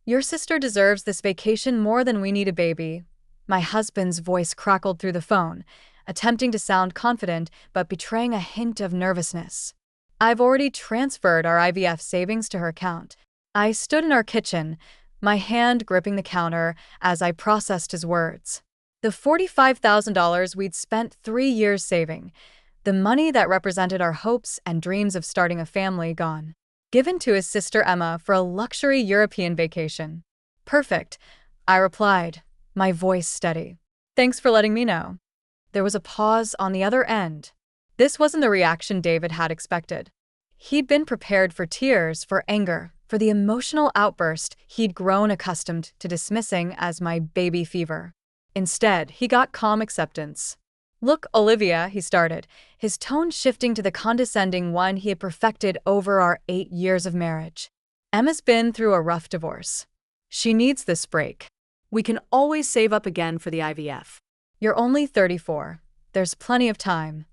Your sister deserves this vacation more than we need a baby. My husband's voice crackled through the phone, attempting to sound confident but betraying a hint of nervousness. I've already transferred our IVF savings to her account. I stood in our kitchen, my hand gripping the counter as I processed his words. The $45,000 we'd spent 3 years saving, the money that represented our hopes and dreams of starting a family, gone. Given to his sister Emma for a luxury European vacation. Perfect, I replied, my voice steady. Thanks for letting me know. There was a pause on the other end. This wasn't the reaction David had expected. He'd been prepared for tears, for anger, for the emotional outburst he'd grown accustomed to dismissing as my baby fever. Instead, he got calm acceptance. Look, Olivia, he started, his tone shifting to the condescending one he had perfected over our 8 years of marriage. Emma's been through a rough divorce. She needs this break. We can always save up again for the IVF. You're only 34. There's plenty of time.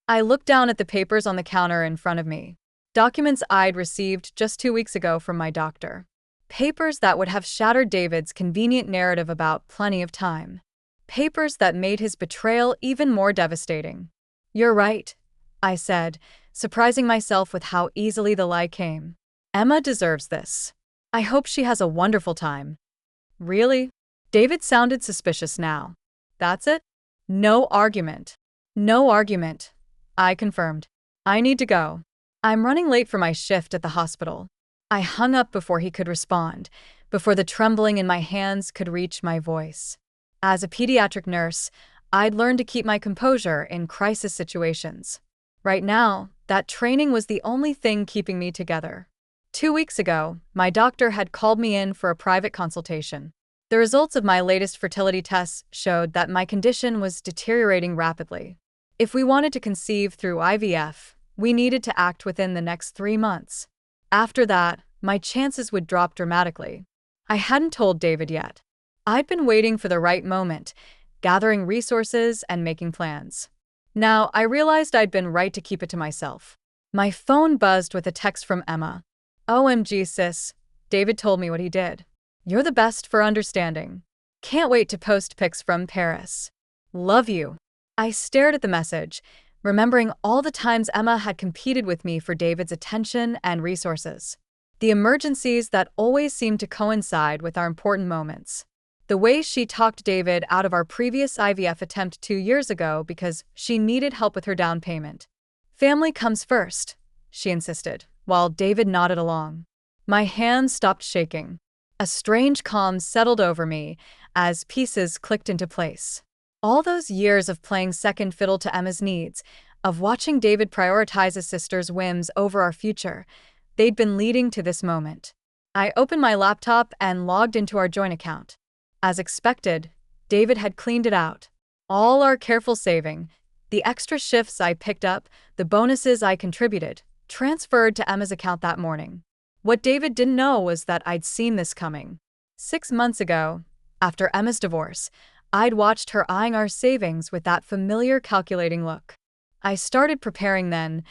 I looked down at the papers on the counter in front of me. Documents I'd received just 2 weeks ago from my doctor. Papers that would have shattered David's convenient narrative about plenty of time. Papers that made his betrayal even more devastating. You're right, I said, surprising myself with how easily the lie came. Emma deserves this. I hope she has a wonderful time. Really? David sounded suspicious now. That's it? No argument. No argument, I confirmed. I need to go. I'm running late for my shift at the hospital. I hung up before he could respond, before the trembling in my hands could reach my voice. As a pediatric nurse, I'd learned to keep my composure in crisis situations. Right now, that training was the only thing keeping me together. 2 weeks ago, my doctor had called me in for a private consultation. The results of my latest fertility tests showed that my condition was deteriorating rapidly. If we wanted to conceive through IVF, we needed to act within the next 3 months. After that, my chances would drop dramatically. I hadn't told David yet. I'd been waiting for the right moment, gathering resources and making plans. Now, I realized I'd been right to keep it to myself. My phone buzzed with a text from Emma. OMG, sis, David told me what he did. You're the best for understanding. Can't wait to post pics from Paris. Love you. I stared at the message, remembering all the times Emma had competed with me for David's attention and resources. The emergencies that always seemed to coincide with our important moments. The way she talked David out of our previous IVF attempt 2 years ago because she needed help with her down payment. Family comes first, she insisted, while David nodded along. My hands stopped shaking. A strange calm settled over me as pieces clicked into place. All those years of playing second fiddle to Emma's needs, of watching David prioritize his sister's whims over our future, they'd been leading to this moment. I opened my laptop and logged into our joint account. As expected, David had cleaned it out. All our careful saving, the extra shifts I picked up, the bonuses I contributed, transferred to Emma's account that morning. What David didn't know was that I'd seen this coming. 6 months ago, after Emma's divorce, I'd watched her eyeing our savings with that familiar calculating look. I started preparing then,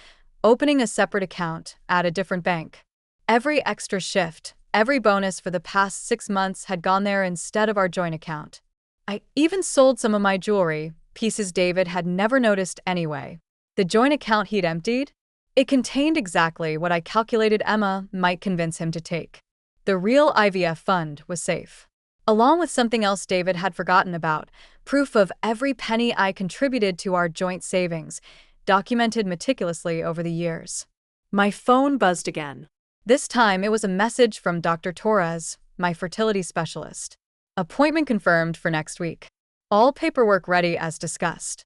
opening a separate account at a different bank. Every extra shift, every bonus for the past 6 months had gone there instead of our joint account. I even sold some of my jewelry, pieces David had never noticed anyway. The joint account he'd emptied? It contained exactly what I calculated Emma might convince him to take. The real IVF fund was safe. Along with something else David had forgotten about, proof of every penny I contributed to our joint savings, documented meticulously over the years. My phone buzzed again. This time it was a message from Dr. Torres, my fertility specialist. Appointment confirmed for next week. All paperwork ready as discussed.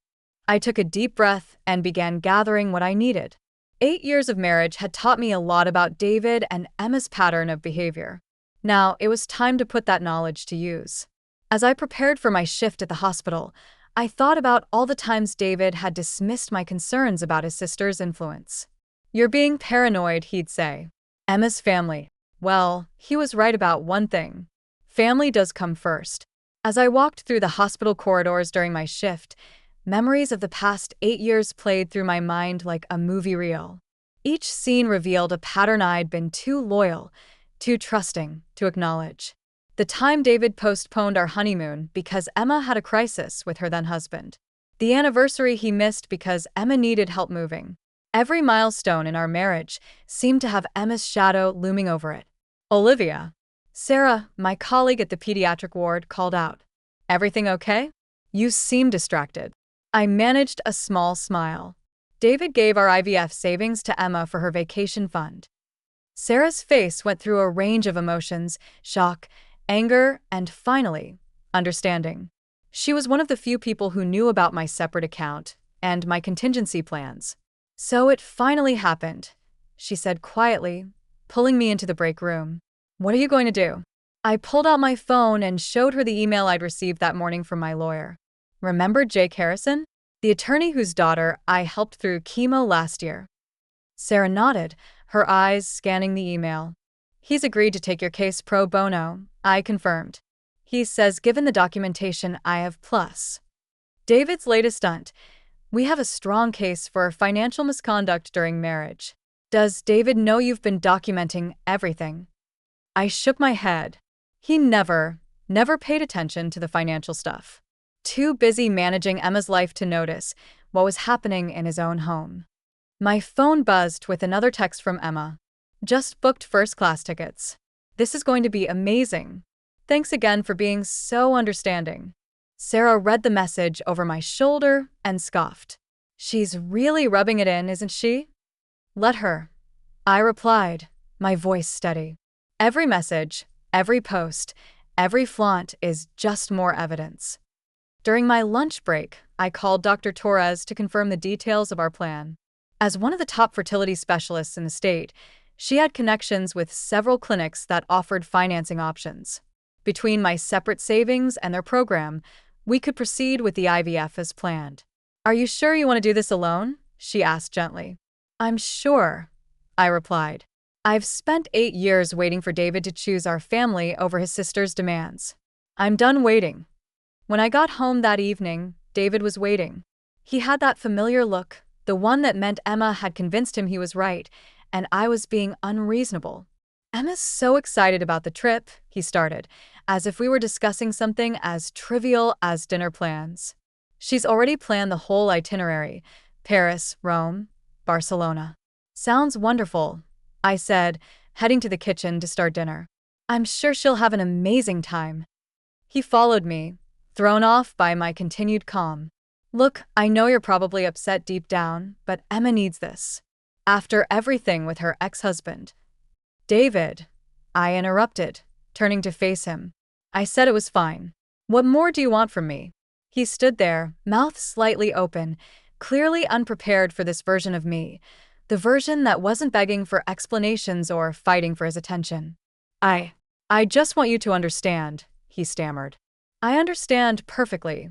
I took a deep breath and began gathering what I needed. 8 years of marriage had taught me a lot about David and Emma's pattern of behavior. Now, it was time to put that knowledge to use. As I prepared for my shift at the hospital, I thought about all the times David had dismissed my concerns about his sister's influence. You're being paranoid, he'd say. Emma's family. Well, he was right about one thing. Family does come first. As I walked through the hospital corridors during my shift, memories of the past 8 years played through my mind like a movie reel. Each scene revealed a pattern I'd been too loyal, too trusting to acknowledge. The time David postponed our honeymoon because Emma had a crisis with her then husband. The anniversary he missed because Emma needed help moving. Every milestone in our marriage seemed to have Emma's shadow looming over it. Olivia. Sarah, my colleague at the pediatric ward, called out. Everything okay? You seem distracted. I managed a small smile. David gave our IVF savings to Emma for her vacation fund. Sarah's face went through a range of emotions: shock, anger, and finally, understanding. She was one of the few people who knew about my separate account and my contingency plans. So it finally happened, she said quietly, pulling me into the break room. What are you going to do? I pulled out my phone and showed her the email I'd received that morning from my lawyer. Remember Jake Harrison? The attorney whose daughter I helped through chemo last year. Sarah nodded, her eyes scanning the email. He's agreed to take your case pro bono, I confirmed. He says given the documentation I have plus. David's latest stunt. We have a strong case for financial misconduct during marriage. Does David know you've been documenting everything? I shook my head. He never paid attention to the financial stuff. Too busy managing Emma's life to notice what was happening in his own home. My phone buzzed with another text from Emma. Just booked first-class tickets. This is going to be amazing. Thanks again for being so understanding. Sarah read the message over my shoulder and scoffed. She's really rubbing it in, isn't she? Let her. I replied, my voice steady. Every message, every post, every flaunt is just more evidence. During my lunch break, I called Dr. Torres to confirm the details of our plan. As one of the top fertility specialists in the state, she had connections with several clinics that offered financing options. Between my separate savings and their program, we could proceed with the IVF as planned. Are you sure you want to do this alone? She asked gently. I'm sure, I replied. I've spent 8 years waiting for David to choose our family over his sister's demands. I'm done waiting. When I got home that evening, David was waiting. He had that familiar look, the one that meant Emma had convinced him he was right, and I was being unreasonable. Emma's so excited about the trip, he started, as if we were discussing something as trivial as dinner plans. She's already planned the whole itinerary: Paris, Rome, Barcelona. Sounds wonderful, I said, heading to the kitchen to start dinner. I'm sure she'll have an amazing time. He followed me, thrown off by my continued calm. Look, I know you're probably upset deep down, but Emma needs this. After everything with her ex-husband. David, I interrupted, turning to face him. I said it was fine. What more do you want from me? He stood there, mouth slightly open, clearly unprepared for this version of me, the version that wasn't begging for explanations or fighting for his attention. I just want you to understand, he stammered. I understand perfectly,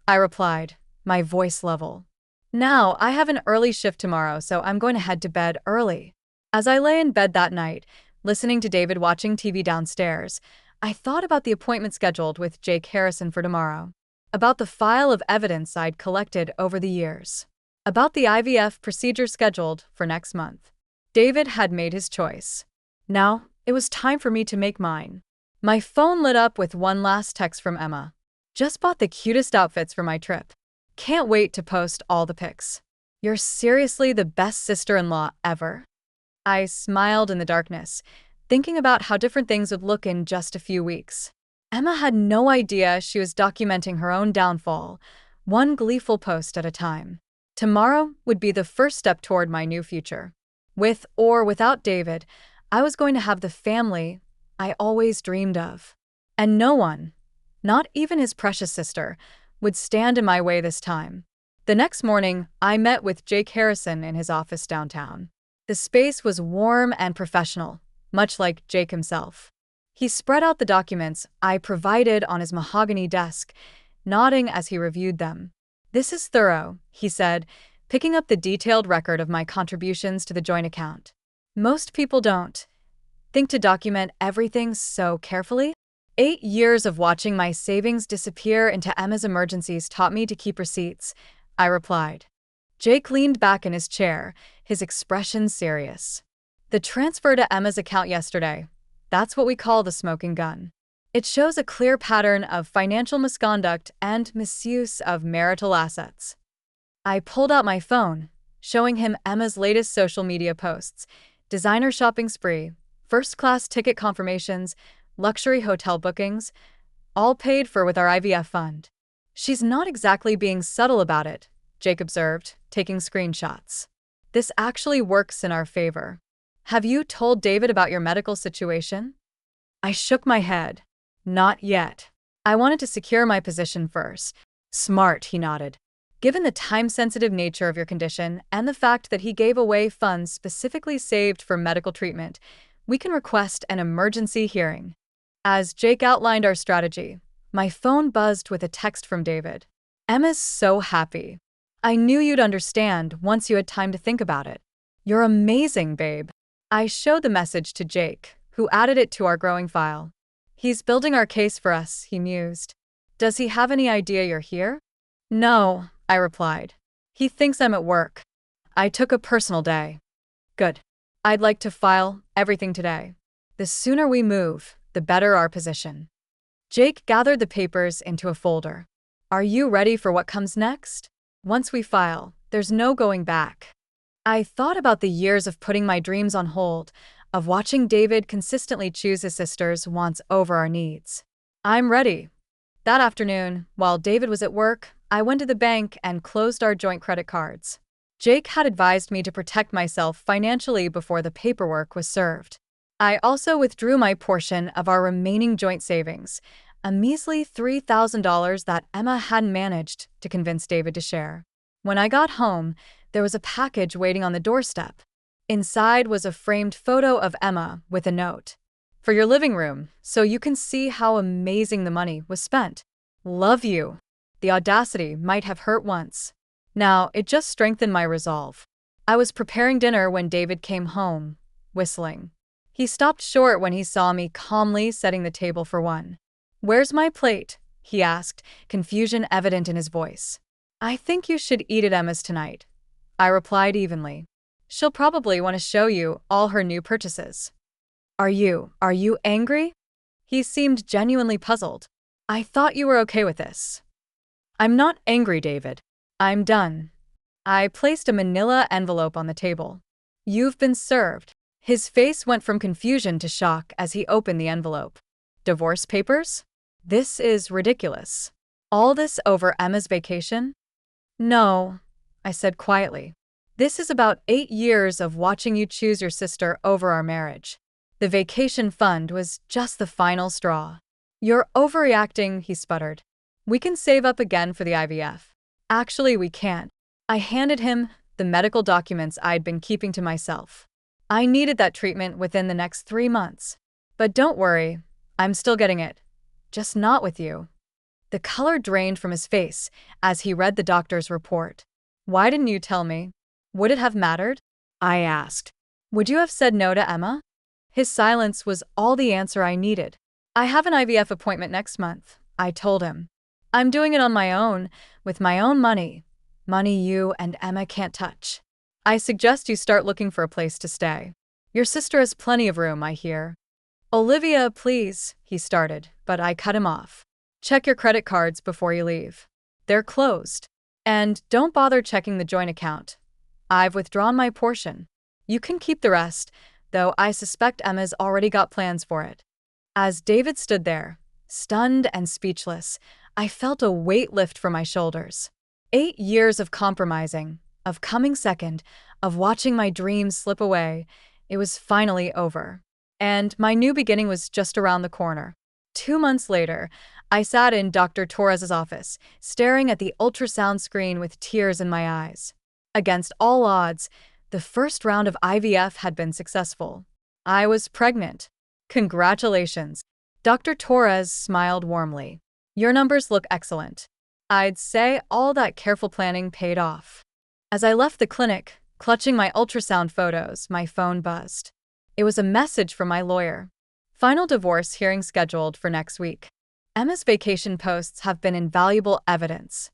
I replied, my voice level. Now, I have an early shift tomorrow, so I'm going to head to bed early. As I lay in bed that night, listening to David watching TV downstairs, I thought about the appointment scheduled with Jake Harrison for tomorrow, about the file of evidence I'd collected over the years, about the IVF procedure scheduled for next month. David had made his choice. Now, it was time for me to make mine. My phone lit up with one last text from Emma. Just bought the cutest outfits for my trip. Can't wait to post all the pics. You're seriously the best sister-in-law ever. I smiled in the darkness, thinking about how different things would look in just a few weeks. Emma had no idea she was documenting her own downfall, one gleeful post at a time. Tomorrow would be the first step toward my new future. With or without David, I was going to have the family I always dreamed of. And no one, not even his precious sister, would stand in my way this time. The next morning, I met with Jake Harrison in his office downtown. The space was warm and professional, much like Jake himself. He spread out the documents I provided on his mahogany desk, nodding as he reviewed them. This is thorough, he said, picking up the detailed record of my contributions to the joint account. Most people don't think to document everything so carefully. 8 years of watching my savings disappear into Emma's emergencies taught me to keep receipts, I replied. Jake leaned back in his chair, his expression serious. The transfer to Emma's account yesterday, that's what we call the smoking gun. It shows a clear pattern of financial misconduct and misuse of marital assets. I pulled out my phone, showing him Emma's latest social media posts: designer shopping spree, first-class ticket confirmations, luxury hotel bookings, all paid for with our IVF fund. She's not exactly being subtle about it, Jake observed, taking screenshots. This actually works in our favor. Have you told David about your medical situation? I shook my head. Not yet. I wanted to secure my position first. Smart, he nodded. Given the time-sensitive nature of your condition and the fact that he gave away funds specifically saved for medical treatment, we can request an emergency hearing. As Jake outlined our strategy, my phone buzzed with a text from David. Emma's so happy. I knew you'd understand once you had time to think about it. You're amazing, babe. I showed the message to Jake, who added it to our growing file. He's building our case for us, he mused. Does he have any idea you're here? No, I replied. He thinks I'm at work. I took a personal day. Good. I'd like to file everything today. The sooner we move, the better our position. Jake gathered the papers into a folder. Are you ready for what comes next? Once we file, there's no going back. I thought about the years of putting my dreams on hold, of watching David consistently choose his sister's wants over our needs. I'm ready. That afternoon, while David was at work, I went to the bank and closed our joint credit cards. Jake had advised me to protect myself financially before the paperwork was served. I also withdrew my portion of our remaining joint savings, a measly $3,000 that Emma hadn't managed to convince David to share. When I got home, there was a package waiting on the doorstep. Inside was a framed photo of Emma with a note. For your living room, so you can see how amazing the money was spent. Love you. The audacity might have hurt once. Now, it just strengthened my resolve. I was preparing dinner when David came home, whistling. He stopped short when he saw me calmly setting the table for one. Where's my plate? He asked, confusion evident in his voice. I think you should eat at Emma's tonight, I replied evenly. She'll probably want to show you all her new purchases. Are you angry? He seemed genuinely puzzled. I thought you were okay with this. I'm not angry, David. I'm done. I placed a manila envelope on the table. You've been served. His face went from confusion to shock as he opened the envelope. Divorce papers? This is ridiculous. All this over Emma's vacation? No, I said quietly. This is about 8 years of watching you choose your sister over our marriage. The vacation fund was just the final straw. You're overreacting, he sputtered. We can save up again for the IVF. Actually, we can't. I handed him the medical documents I'd been keeping to myself. I needed that treatment within the next 3 months. But don't worry, I'm still getting it. Just not with you. The color drained from his face as he read the doctor's report. Why didn't you tell me? Would it have mattered? I asked. Would you have said no to Emma? His silence was all the answer I needed. I have an IVF appointment next month, I told him. I'm doing it on my own, with my own money. Money you and Emma can't touch. I suggest you start looking for a place to stay. Your sister has plenty of room, I hear. Olivia, please, he started, but I cut him off. Check your credit cards before you leave. They're closed. And don't bother checking the joint account. I've withdrawn my portion. You can keep the rest, though I suspect Emma's already got plans for it. As David stood there, stunned and speechless, I felt a weight lift from my shoulders. 8 years of compromising, of coming second, of watching my dreams slip away. It was finally over. And my new beginning was just around the corner. 2 months later, I sat in Dr. Torres's office, staring at the ultrasound screen with tears in my eyes. Against all odds, the first round of IVF had been successful. I was pregnant. Congratulations. Dr. Torres smiled warmly. Your numbers look excellent. I'd say all that careful planning paid off. As I left the clinic, clutching my ultrasound photos, my phone buzzed. It was a message from my lawyer. Final divorce hearing scheduled for next week. Emma's vacation posts have been invaluable evidence.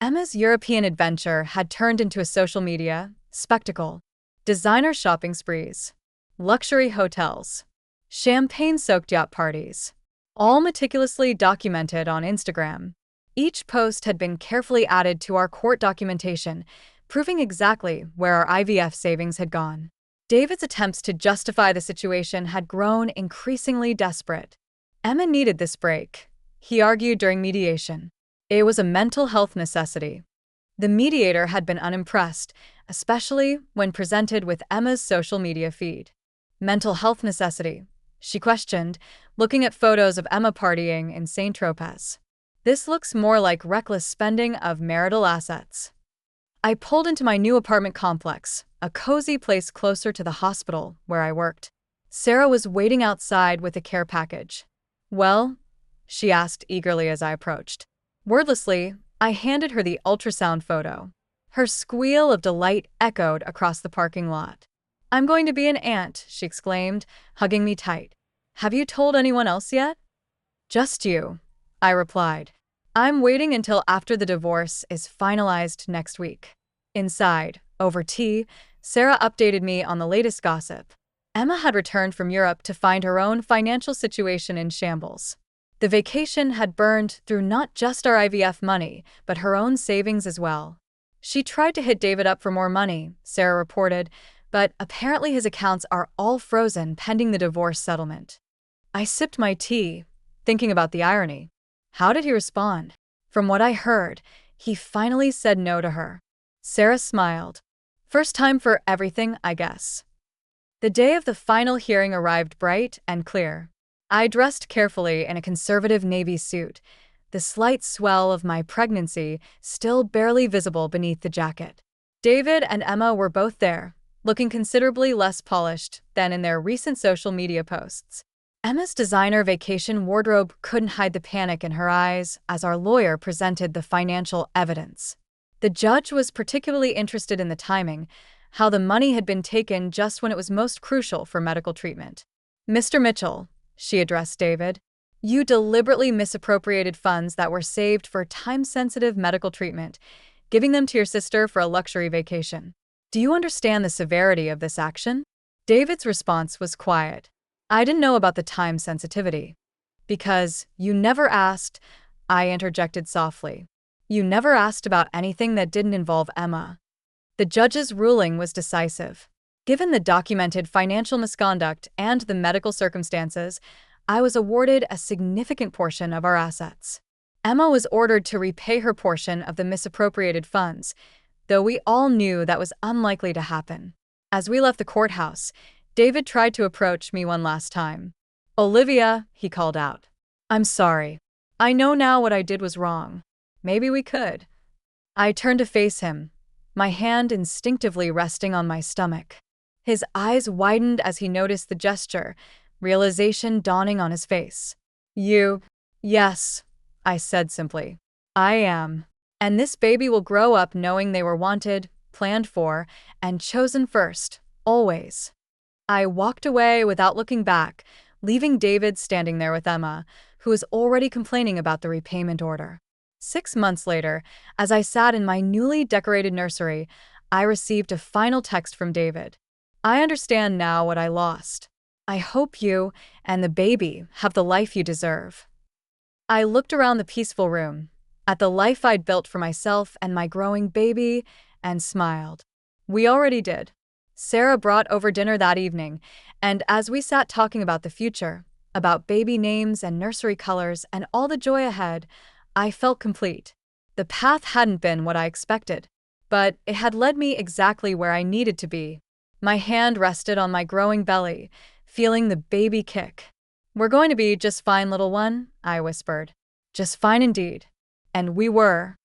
Emma's European adventure had turned into a social media spectacle. Designer shopping sprees, luxury hotels, champagne-soaked yacht parties. all meticulously documented on Instagram. Each post had been carefully added to our court documentation, proving exactly where our IVF savings had gone. David's attempts to justify the situation had grown increasingly desperate. Emma needed this break, he argued during mediation. It was a mental health necessity. The mediator had been unimpressed, especially when presented with Emma's social media feed. Mental health necessity, she questioned, looking at photos of Emma partying in Saint-Tropez. This looks more like reckless spending of marital assets. I pulled into my new apartment complex, a cozy place closer to the hospital where I worked. Sarah was waiting outside with a care package. "Well?" she asked eagerly as I approached. Wordlessly, I handed her the ultrasound photo. Her squeal of delight echoed across the parking lot. "I'm going to be an aunt," she exclaimed, hugging me tight. "Have you told anyone else yet?" "Just you," I replied. "I'm waiting until after the divorce is finalized next week." Inside, over tea, Sarah updated me on the latest gossip. Emma had returned from Europe to find her own financial situation in shambles. The vacation had burned through not just our IVF money, but her own savings as well. She tried to hit David up for more money, Sarah reported, but apparently his accounts are all frozen pending the divorce settlement. I sipped my tea, thinking about the irony. How did he respond? From what I heard, he finally said no to her. Sarah smiled. First time for everything, I guess. The day of the final hearing arrived bright and clear. I dressed carefully in a conservative navy suit, the slight swell of my pregnancy still barely visible beneath the jacket. David and Emma were both there, looking considerably less polished than in their recent social media posts. Emma's designer vacation wardrobe couldn't hide the panic in her eyes as our lawyer presented the financial evidence. The judge was particularly interested in the timing, how the money had been taken just when it was most crucial for medical treatment. "Mr. Mitchell," she addressed David, "you deliberately misappropriated funds that were saved for time-sensitive medical treatment, giving them to your sister for a luxury vacation. Do you understand the severity of this action?" David's response was quiet. "I didn't know about the time sensitivity." "Because you never asked," I interjected softly. "You never asked about anything that didn't involve Emma." The judge's ruling was decisive. Given the documented financial misconduct and the medical circumstances, I was awarded a significant portion of our assets. Emma was ordered to repay her portion of the misappropriated funds, though we all knew that was unlikely to happen. As we left the courthouse, David tried to approach me one last time. "Olivia," he called out. "I'm sorry. I know now what I did was wrong. Maybe we could." I turned to face him, my hand instinctively resting on my stomach. His eyes widened as he noticed the gesture, realization dawning on his face. "Yes," I said simply. "I am. And this baby will grow up knowing they were wanted, planned for, and chosen first, always." I walked away without looking back, leaving David standing there with Emma, who was already complaining about the repayment order. 6 months later, as I sat in my newly decorated nursery, I received a final text from David. "I understand now what I lost. I hope you and the baby have the life you deserve." I looked around the peaceful room, at the life I'd built for myself and my growing baby, and smiled. We already did. Sarah brought over dinner that evening, and as we sat talking about the future, about baby names and nursery colors and all the joy ahead, I felt complete. The path hadn't been what I expected, but it had led me exactly where I needed to be. My hand rested on my growing belly, feeling the baby kick. "We're going to be just fine, little one," I whispered. "Just fine indeed." And we were.